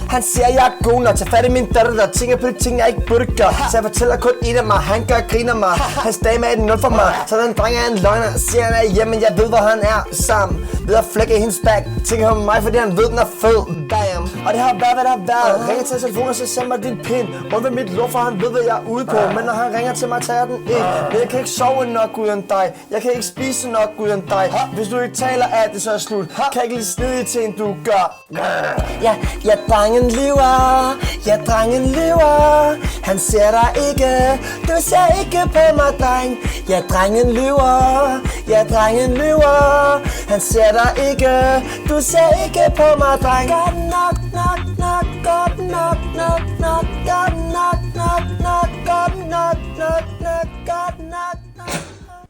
Han siger, jeg er god nok. Tag fat i min datter, der tænker på de ting, jeg ikke burde gøre. Så jeg fortæller kun en af mig. Han gør griner mig. Hans dame er et nul for mig. Så den dreng er en løgner. Siger han er hjemme, jeg ved hvor han er sammen. Ved at flække hendes bag. Tænker på mig, fordi han ved den er fed. Bam. Og det har været, hvad der har været. Ringer til telefonen og så send mig din pin. Rundt ved mit lort, for han ved, hvad jeg er ude på. Men når han ringer til mig, tager den ind. Men jeg kan ikke sove nok uden dig. Jeg kan ikke spise nok uden dig. Hvis du ikke taler af det, så er slut. Kan ikke lide snedige ting, du gør. Ja, drengen lyver. Ja, drengen lyver. Han ser dig ikke. Du ser ikke på mig, dreng. Ja, drengen lyver. Ja, drengen lyver. Han ser dig ikke. Du ser ikke på mig, dreng. Godt nok, nok, nok. Godt nok, nok, nok. Godt nok, nok, nok. Godt nok, nok, nok. Godt nok.